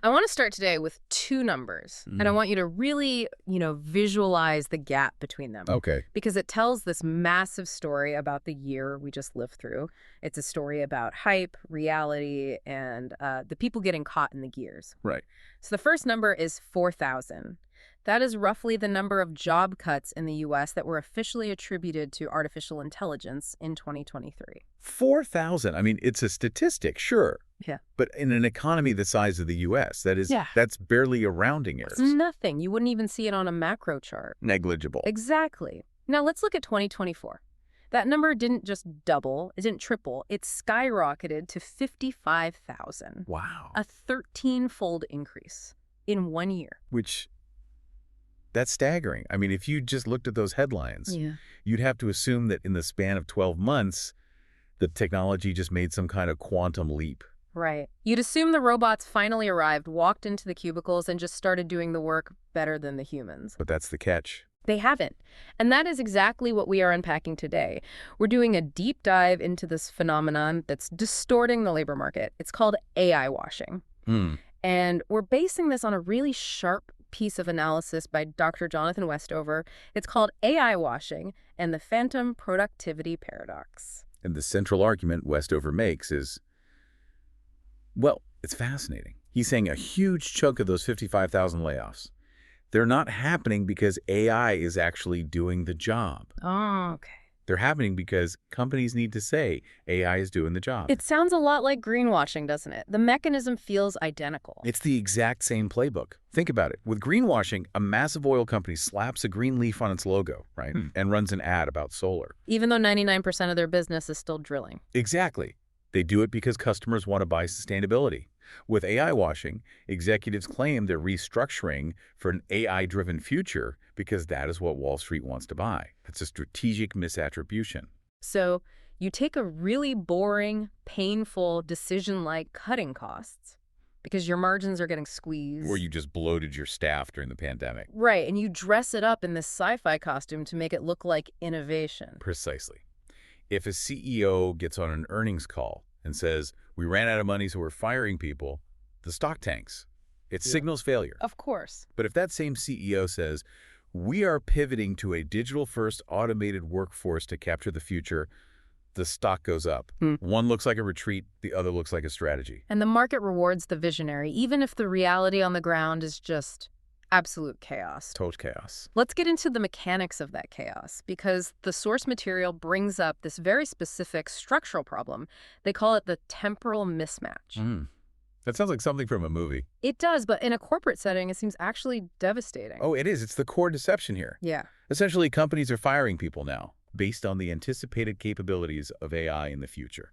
I want to start today with two numbers, and I want you to really, visualize the gap between them. Okay. Because it tells this massive story about the year we just lived through. It's a story about hype, reality, and the people getting caught in the gears. Right. So the first number is 4,000. That is roughly the number of job cuts in the U.S. that were officially attributed to artificial intelligence in 2023. 4,000. I mean, it's a statistic, sure. Yeah. But in an economy the size of the U.S., that's barely a rounding error. It's nothing. You wouldn't even see it on a macro chart. Negligible. Exactly. Now let's look at 2024. That number didn't just double, it didn't triple, it skyrocketed to 55,000. Wow. A 13-fold increase in 1 year. That's staggering. I mean, if you just looked at those headlines, you'd have to assume that in the span of 12 months, the technology just made some kind of quantum leap. Right. You'd assume the robots finally arrived, walked into the cubicles, and just started doing the work better than the humans. But that's the catch. They haven't. And that is exactly what we are unpacking today. We're doing a deep dive into this phenomenon that's distorting the labor market. It's called AI washing. And we're basing this on a really sharp piece of analysis by Dr. Jonathan Westover. It's called AI washing and the phantom productivity paradox. And the central argument Westover makes is, well, it's fascinating. He's saying a huge chunk of those 55,000 layoffs, they're not happening because AI is actually doing the job. Oh, okay. They're happening because companies need to say AI is doing the job. It sounds a lot like greenwashing, doesn't it? The mechanism feels identical. It's the exact same playbook. Think about it. With greenwashing, a massive oil company slaps a green leaf on its logo, right? And runs an ad about solar. Even though 99% of their business is still drilling. Exactly. They do it because customers want to buy sustainability. With AI washing, executives claim they're restructuring for an AI-driven future because that is what Wall Street wants to buy. It's a strategic misattribution. So you take a really boring, painful decision like cutting costs because your margins are getting squeezed. Or you just bloated your staff during the pandemic. Right, and you dress it up in this sci-fi costume to make it look like innovation. Precisely. If a CEO gets on an earnings call and says, we ran out of money, so we're firing people, the stock tanks. It signals failure. Of course. But if that same CEO says, we are pivoting to a digital-first automated workforce to capture the future, the stock goes up. One looks like a retreat, the other looks like a strategy. And the market rewards the visionary, even if the reality on the ground is just absolute chaos. Total chaos. Let's get into the mechanics of that chaos, because the source material brings up this very specific structural problem. They call it the temporal mismatch. That sounds like something from a movie. It does, but in a corporate setting, it seems actually devastating. Oh, it is. It's the core deception here. Yeah. Essentially, companies are firing people now based on the anticipated capabilities of AI in the future.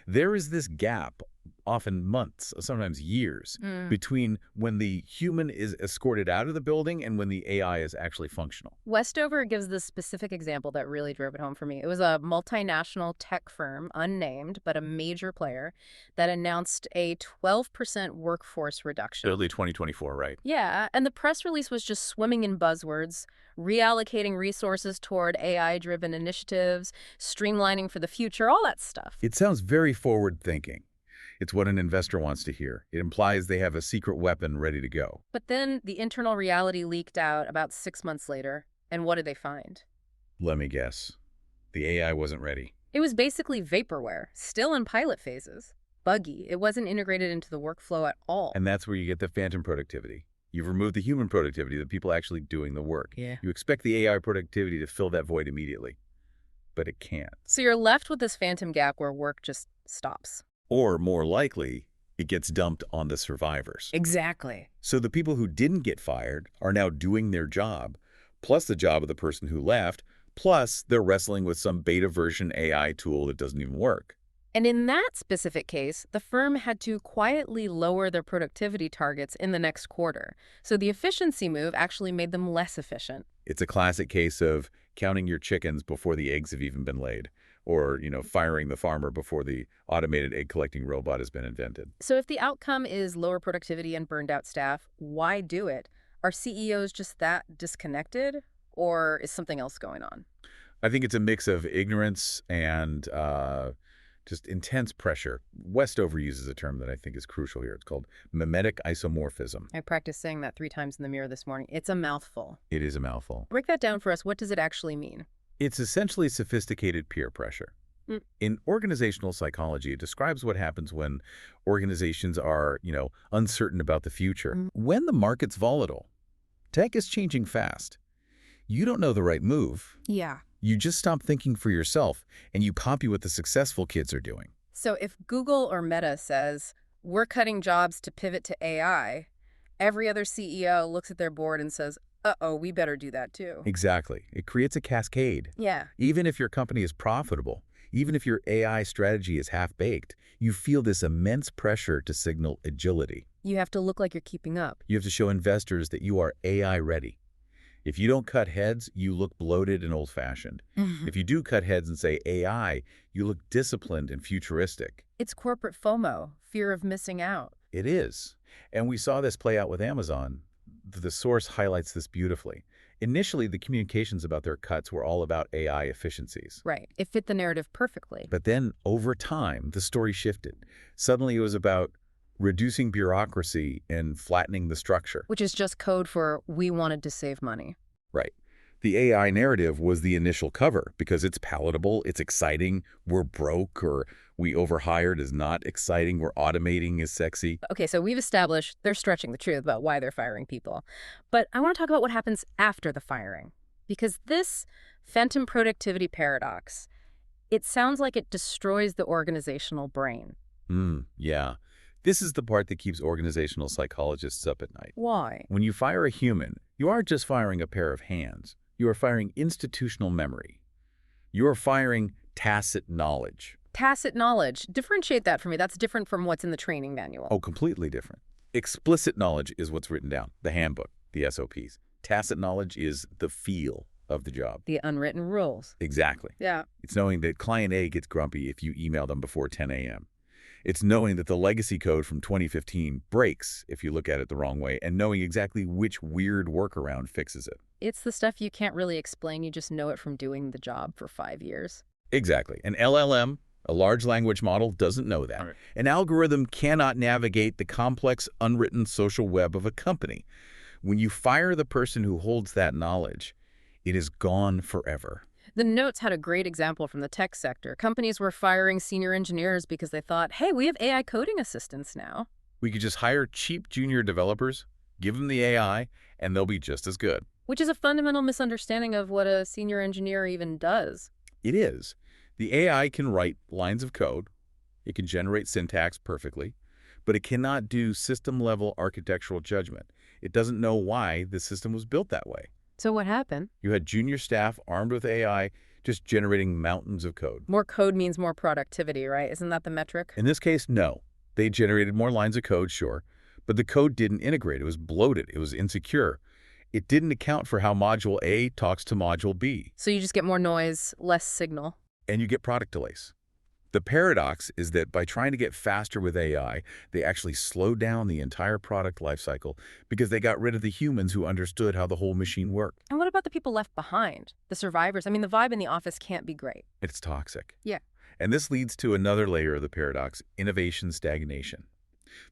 There is this gap, often months, sometimes years, between when the human is escorted out of the building and when the AI is actually functional. Westover gives this specific example that really drove it home for me. It was a multinational tech firm, unnamed, but a major player, that announced a 12% workforce reduction. Early 2024, right? Yeah, and the press release was just swimming in buzzwords, reallocating resources toward AI-driven initiatives, streamlining for the future, all that stuff. It sounds very forward-thinking. It's what an investor wants to hear. It implies they have a secret weapon ready to go. But then the internal reality leaked out about 6 months later, and what did they find? Let me guess. The AI wasn't ready. It was basically vaporware, still in pilot phases. Buggy. It wasn't integrated into the workflow at all. And that's where you get the phantom productivity. You've removed the human productivity, the people actually doing the work. Yeah. You expect the AI productivity to fill that void immediately. But it can't. So you're left with this phantom gap where work just stops. Or, more likely, it gets dumped on the survivors. Exactly. So the people who didn't get fired are now doing their job, plus the job of the person who left, plus they're wrestling with some beta version AI tool that doesn't even work. And in that specific case, the firm had to quietly lower their productivity targets in the next quarter. So the efficiency move actually made them less efficient. It's a classic case of counting your chickens before the eggs have even been laid. Or, firing the farmer before the automated egg-collecting robot has been invented. So if the outcome is lower productivity and burned out staff, why do it? Are CEOs just that disconnected, or is something else going on? I think it's a mix of ignorance and just intense pressure. Westover uses a term that I think is crucial here. It's called mimetic isomorphism. I practiced saying that 3 times in the mirror this morning. It's a mouthful. It is a mouthful. Break that down for us. What does it actually mean? It's essentially sophisticated peer pressure. In organizational psychology, it describes what happens when organizations are, uncertain about the future. When the market's volatile, tech is changing fast. You don't know the right move. Yeah. You just stop thinking for yourself, and you copy what the successful kids are doing. So if Google or Meta says, we're cutting jobs to pivot to AI, every other CEO looks at their board and says, uh-oh, we better do that too. Exactly. It creates a cascade. Yeah. Even if your company is profitable, even if your AI strategy is half-baked, you feel this immense pressure to signal agility. You have to look like you're keeping up. You have to show investors that you are AI-ready. If you don't cut heads, you look bloated and old-fashioned. If you do cut heads and say AI, you look disciplined and futuristic. It's corporate FOMO, fear of missing out. It is. And we saw this play out with Amazon. The source highlights this beautifully. Initially, the communications about their cuts were all about AI efficiencies. Right. It fit the narrative perfectly. But then, over time, the story shifted. Suddenly, it was about reducing bureaucracy and flattening the structure. Which is just code for we wanted to save money. Right. The AI narrative was the initial cover because it's palatable, it's exciting, we're broke, or we overhired is not exciting, we're automating is sexy. Okay, so we've established they're stretching the truth about why they're firing people. But I want to talk about what happens after the firing. Because this phantom productivity paradox, it sounds like it destroys the organizational brain. Yeah. This is the part that keeps organizational psychologists up at night. Why? When you fire a human, you aren't just firing a pair of hands. You are firing institutional memory. You are firing tacit knowledge. Tacit knowledge. Differentiate that for me. That's different from what's in the training manual. Oh, completely different. Explicit knowledge is what's written down, the handbook, the SOPs. Tacit knowledge is the feel of the job. The unwritten rules. Exactly. Yeah. It's knowing that client A gets grumpy if you email them before 10 a.m. It's knowing that the legacy code from 2015 breaks if you look at it the wrong way, and knowing exactly which weird workaround fixes it. It's the stuff you can't really explain. You just know it from doing the job for 5 years. Exactly. An LLM, a large language model, doesn't know that. Right. An algorithm cannot navigate the complex, unwritten social web of a company. When you fire the person who holds that knowledge, it is gone forever. The notes had a great example from the tech sector. Companies were firing senior engineers because they thought, hey, we have AI coding assistants now. We could just hire cheap junior developers, give them the AI, and they'll be just as good. Which is a fundamental misunderstanding of what a senior engineer even does. It is. The AI can write lines of code. It can generate syntax perfectly, but it cannot do system-level architectural judgment. It doesn't know why the system was built that way. So what happened? You had junior staff armed with AI just generating mountains of code. More code means more productivity, right? Isn't that the metric? In this case, no. They generated more lines of code, sure, but the code didn't integrate. It was bloated. It was insecure. It didn't account for how module A talks to module B. So you just get more noise, less signal. And you get product delays. The paradox is that by trying to get faster with AI, they actually slowed down the entire product lifecycle because they got rid of the humans who understood how the whole machine worked. And what about the people left behind? The survivors? I mean, the vibe in the office can't be great. It's toxic. Yeah. And this leads to another layer of the paradox, innovation stagnation.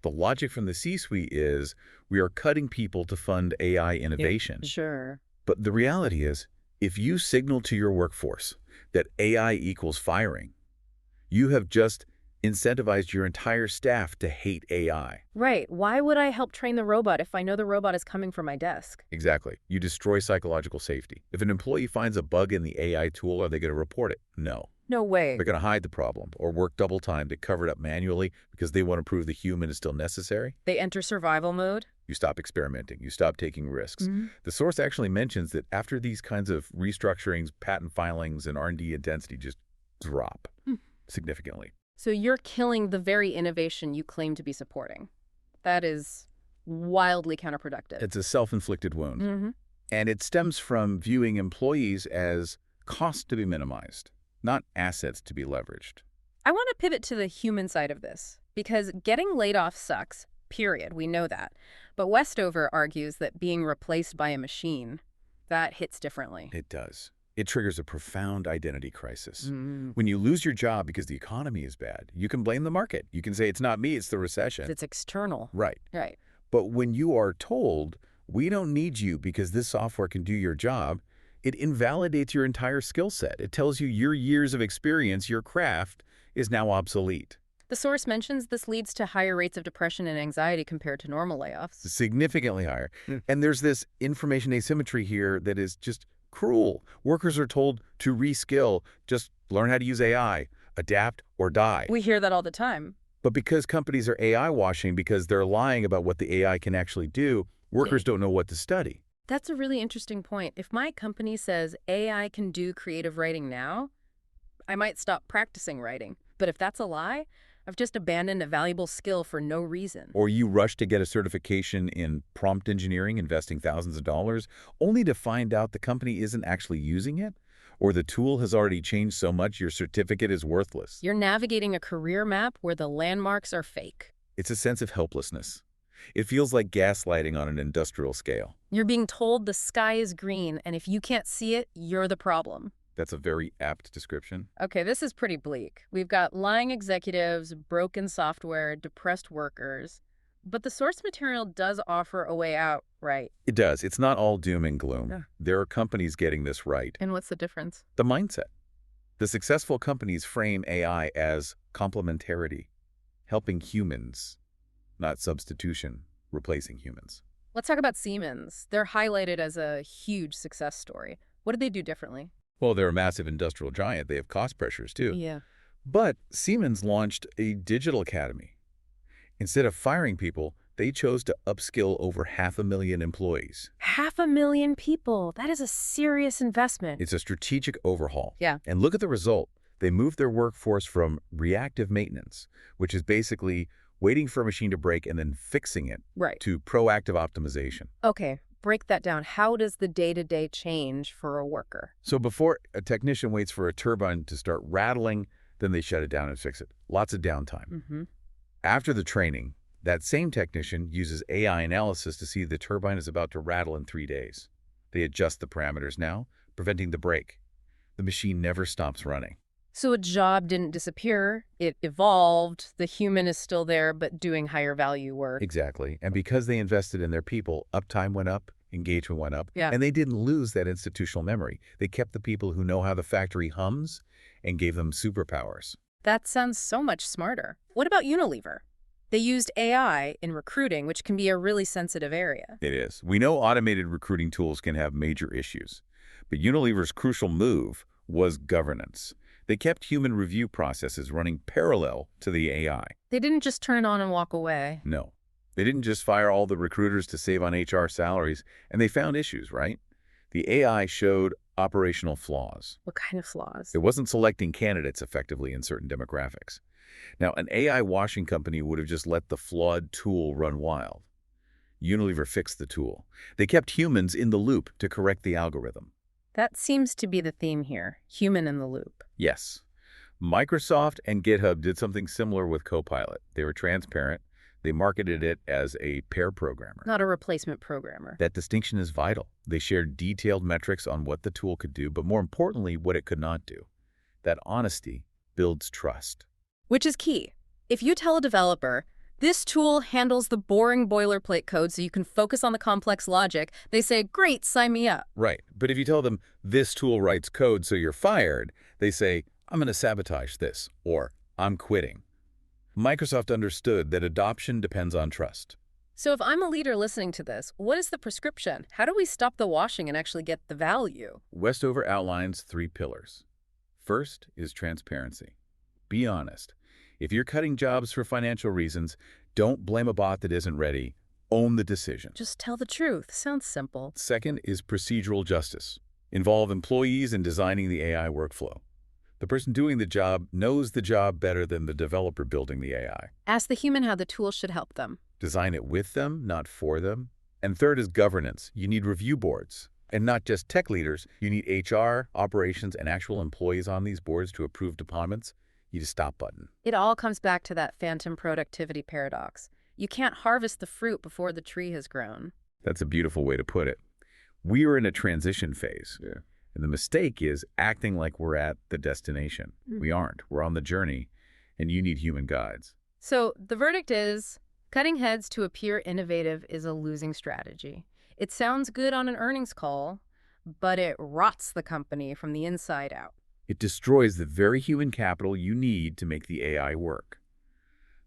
The logic from the C-suite is we are cutting people to fund AI innovation. Yeah, sure. But the reality is, if you signal to your workforce that AI equals firing, you have just incentivized your entire staff to hate AI. Right. Why would I help train the robot if I know the robot is coming for my desk? Exactly. You destroy psychological safety. If an employee finds a bug in the AI tool, are they going to report it? No. No way. They're going to hide the problem or work double time to cover it up manually because they want to prove the human is still necessary. They enter survival mode. You stop experimenting. You stop taking risks. The source actually mentions that after these kinds of restructurings, patent filings, and R&D intensity just drop significantly. So you're killing the very innovation you claim to be supporting. That is wildly counterproductive. It's a self-inflicted wound. And it stems from viewing employees as costs to be minimized, not assets to be leveraged. I want to pivot to the human side of this, because getting laid off sucks, period. We know that. But Westover argues that being replaced by a machine, that hits differently. It does. It triggers a profound identity crisis. Mm. When you lose your job because the economy is bad, you can blame the market. You can say, it's not me, it's the recession. It's external. Right. Right. But when you are told, we don't need you because this software can do your job, it invalidates your entire skill set. It tells you your years of experience, your craft, is now obsolete. The source mentions this leads to higher rates of depression and anxiety compared to normal layoffs. Significantly higher. And there's this information asymmetry here that is just cruel. Workers are told to reskill, just learn how to use AI, adapt or die. We hear that all the time. But because companies are AI washing, because they're lying about what the AI can actually do, workers don't know what to study. That's a really interesting point. If my company says AI can do creative writing now, I might stop practicing writing. But if that's a lie, I've just abandoned a valuable skill for no reason. Or you rush to get a certification in prompt engineering, investing thousands of dollars, only to find out the company isn't actually using it, or the tool has already changed so much your certificate is worthless. You're navigating a career map where the landmarks are fake. It's a sense of helplessness. It feels like gaslighting on an industrial scale. You're being told the sky is green, and if you can't see it, you're the problem. That's a very apt description. Okay, this is pretty bleak. We've got lying executives, broken software, depressed workers. But the source material does offer a way out, right? It does. It's not all doom and gloom. Yeah. There are companies getting this right. And what's the difference? The mindset. The successful companies frame AI as complementarity, helping humans, not substitution, replacing humans. Let's talk about Siemens. They're highlighted as a huge success story. What did they do differently? Well, they're a massive industrial giant. They have cost pressures, too. Yeah. But Siemens launched a digital academy. Instead of firing people, they chose to upskill over 500,000 employees. 500,000 people. That is a serious investment. It's a strategic overhaul. Yeah. And look at the result. They moved their workforce from reactive maintenance, which is basically waiting for a machine to break and then fixing it, Right. to proactive optimization. Okay, break that down. How does the day-to-day change for a worker? So before a technician waits for a turbine to start rattling, then they shut it down and fix it. Lots of downtime. Mm-hmm. After the training, that same technician uses AI analysis to see the turbine is about to rattle in 3 days. They adjust the parameters now, preventing the break. The machine never stops running. So a job didn't disappear. It evolved. The human is still there, but doing higher value work. Exactly. And because they invested in their people, uptime went up, engagement went up, Yeah. and they didn't lose that institutional memory. They kept the people who know how the factory hums and gave them superpowers. That sounds so much smarter. What about Unilever? They used AI in recruiting, which can be a really sensitive area. It is. We know automated recruiting tools can have major issues, but Unilever's crucial move was governance. They kept human review processes running parallel to the AI. They didn't just turn it on and walk away. No. They didn't just fire all the recruiters to save on HR salaries, and they found issues, right? The AI showed operational flaws. What kind of flaws? It wasn't selecting candidates effectively in certain demographics. Now, an AI washing company would have just let the flawed tool run wild. Unilever fixed the tool. They kept humans in the loop to correct the algorithm. That seems to be the theme here, human in the loop. Yes. Microsoft and GitHub did something similar with Copilot. They were transparent. They marketed it as a pair programmer. Not a replacement programmer. That distinction is vital. They shared detailed metrics on what the tool could do, but more importantly, what it could not do. That honesty builds trust. Which is key. If you tell a developer, this tool handles the boring boilerplate code so you can focus on the complex logic, they say, great, sign me up. Right. But if you tell them, this tool writes code so you're fired, they say, I'm going to sabotage this, or I'm quitting. Microsoft understood that adoption depends on trust. So if I'm a leader listening to this, what is the prescription? How do we stop the washing and actually get the value? Westover outlines 3 pillars. First is transparency. Be honest. If you're cutting jobs for financial reasons, don't blame a bot that isn't ready. Own the decision. Just tell the truth. Sounds simple. Second is procedural justice. Involve employees in designing the AI workflow. The person doing the job knows the job better than the developer building the AI. Ask the human how the tool should help them. Design it with them, not for them. And third is governance. You need review boards. And not just tech leaders. You need HR, operations, and actual employees on these boards to approve deployments. You need a stop button. It all comes back to that phantom productivity paradox. You can't harvest the fruit before the tree has grown. That's a beautiful way to put it. We are in a transition phase. And the mistake is acting like we're at the destination. Mm. We aren't. We're on the journey, and you need human guides. So the verdict is, cutting heads to appear innovative is a losing strategy. It sounds good on an earnings call, but it rots the company from the inside out. It destroys the very human capital you need to make the AI work.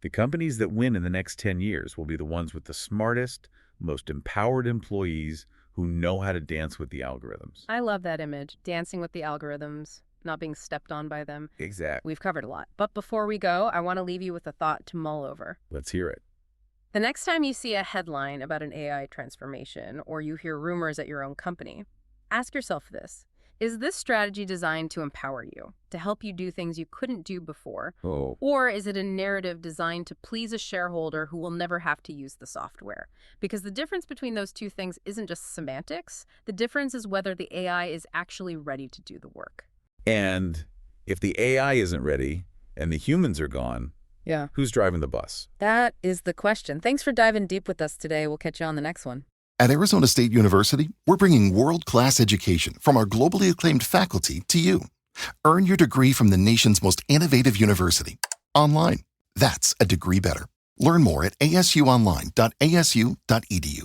The companies that win in the next 10 years will be the ones with the smartest, most empowered employees who know how to dance with the algorithms. I love that image, dancing with the algorithms, not being stepped on by them. Exactly. We've covered a lot. But before we go, I want to leave you with a thought to mull over. Let's hear it. The next time you see a headline about an AI transformation or you hear rumors at your own company, ask yourself this. Is this strategy designed to empower you, to help you do things you couldn't do before? Oh. Or is it a narrative designed to please a shareholder who will never have to use the software? Because the difference between those two things isn't just semantics. The difference is whether the AI is actually ready to do the work. And if the AI isn't ready and the humans are gone, who's driving the bus? That is the question. Thanks for diving deep with us today. We'll catch you on the next one. At Arizona State University, we're bringing world-class education from our globally acclaimed faculty to you. Earn your degree from the nation's most innovative university. Online. That's a degree better. Learn more at asuonline.asu.edu.